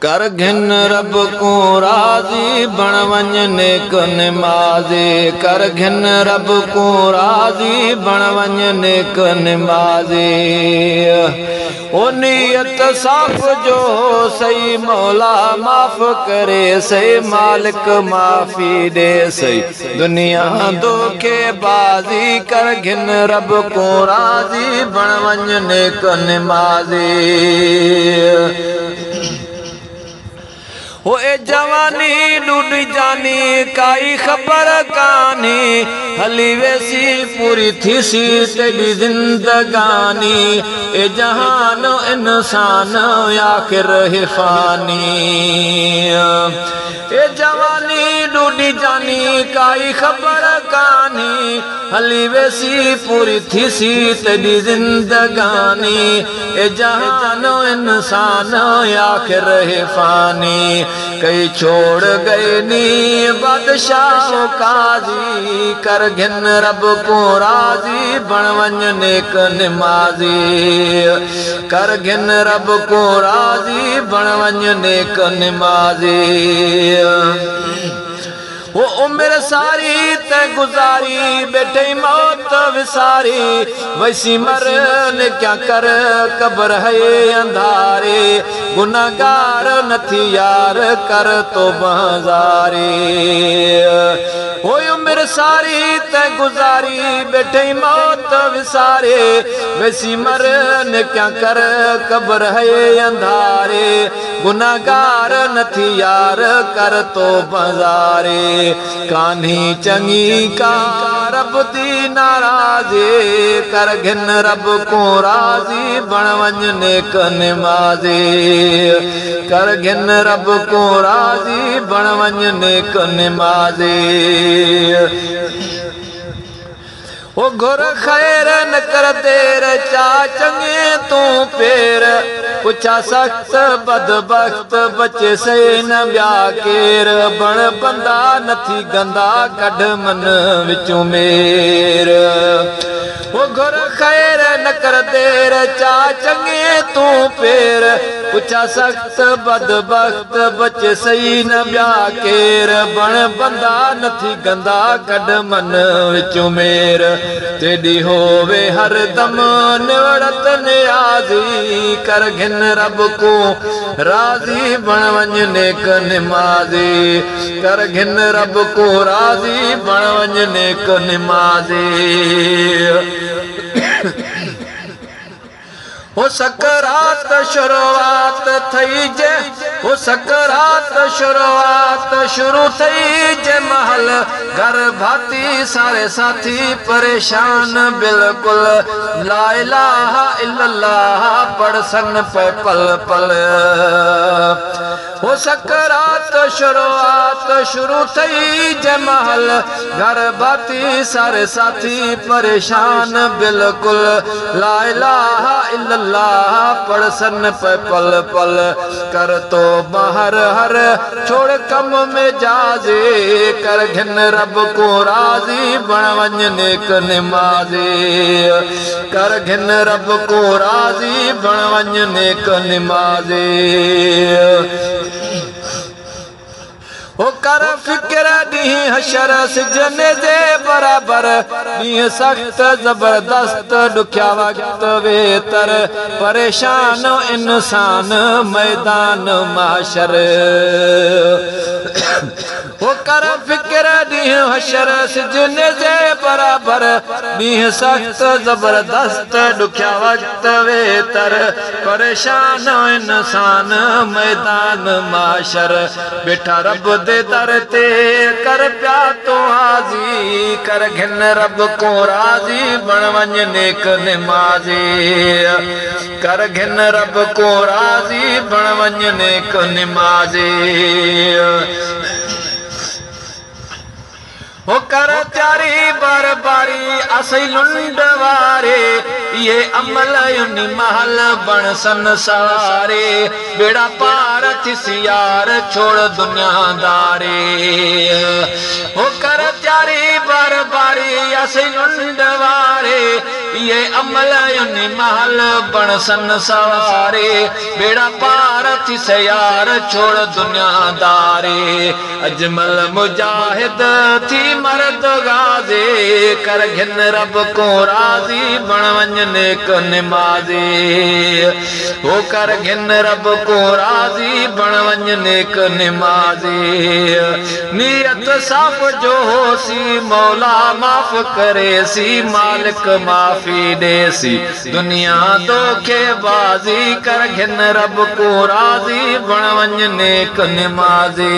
कर घिन रब को राजी बण वञ नेक निमाज़ी कर घिन रब को राजी बण वञ नेक निमाज़ी ओ नियत साफ़ जो सही मौला माफ़ करे सही मालिक माफ़ी दे सही दुनिया धोखे बाजी कर घिन रब को राजी बण वञ नेक निमाज़ी हो ए जवानी डूड जानी काई खबर कानी हली वैसी पूरी थी सी तेरी जिंदगानी ए जहान इंसान आखिर है फानी ए जवानी डूडी जानी काई खबर कानी हली वैसी पूरी थी सी तेरी जिंदगानी ए जहान इंसान आखिर है फानी कई छोड़ गए नी बादशाह काजी कर घिन रब को राजी बण वञ नेक निमाज़ी कर घिन रब को राजी बण वञ नेक निमाज़ी वो उम्र सारी ते गुजारी बैठे मौत विसारी वैसी मरन क्या कर कब्र है अंधारे गुनाहगार नथी यार कर तो बाजारी वो उम्र सारी ते गुजारी बैठे मौत विसारे वैसी मरन क्या कर कब्र है अंधारे गुनाहगार नथी यार कर तो बाजारे कान्ही चंगी का रब दी नाराज़ी कर घिन रब को राजी बण वञ नेक निमाज़ी कर घिन रब को राजी बण वञ नेक निमाज़ी वो घुर खैर न कर देर चा चंगे तू पेर पुछा सख्त बदबख्त बचे से न ब्या केर बण बंदा नथी गंदा कढ मन विचों मेर वो घुर खैर न कर देर चा चंगे तू पेर पुछा सख्त बदबख्त बचे सही न ब्या केर बण बंदा नथी गंदा कढ मन विचों मेर तेरी होवे हर दम निवड़त नियाज़ी कर घिन रब को राजी बण वञ नेक निमाज़ी कर घिन रब को राजी बण वञ नेक निमाज़ी हो सकरात शुरुआत थई जे हो सकरात शुरुआत शुरू थई जे महल घर भाती सारे साथी परेशान बिल्कुल ला इलाहा इल्लल्लाह पढ़ सन पे पल पल हो सकरात शुरुआत शुरू थई जे महल घर भाती सारे साथी परेशान बिल्कुल ला इलाहा इल्लल्लाह पढ़ सन पे पल पल कर तो बाहर हर छोड़ कम में जाजे कर घिन रब को राजी बण वञ नेक निमाज़ी कर घिन रब को राजी बण वञ नेक निमाज़ी हो कर फिक्र ॾींहुं हशर सिजन जे बराबर ॾींहुं सख़्त ज़बरदस्त ॾुखिया वक़्त वेतर परेशान इंसान मैदान माशर हो कर फिक्र ॾींहुं हशर सिजन जे बराबर ॾींहुं सख़्त ज़बरदस्त ॾुखिया वक़्त वेतर परेशान इंसान मैदान माशर बेठा रब दे दर ते कर प्या तो हाज़ी कर घिन रब को राजी बण वञ नेक निमाज़ी कर घिन रब को राजी बण वञ नेक निमाज़ी हो कर त्यारी बार बारी असई लुंड वारे ये अमल युनि महल बण संसारे बेड़ा पार थिसियार छोड़ दुनियादारे हो कर त्यारी बार बारी असी लुंड वारे ये अमल उन्हीं महल बण सन सवारे बेड़ा पार थी सयार छोड़ दुनियादारे अजमल मुजाहिद थी मर्द गाजे कर घिन रब को राजी बण वञ नेक निमाज़ी हो कर घिन रब को राजी बण वञ नेक निमाज़ी नियत साफ़ जो होसी मौला माफ़ करे सी मालिक माफ़ी देसी दुनिया तोखे बाज़ी कर घिन रब को राज़ी बण वञ नेक निमाज़ी।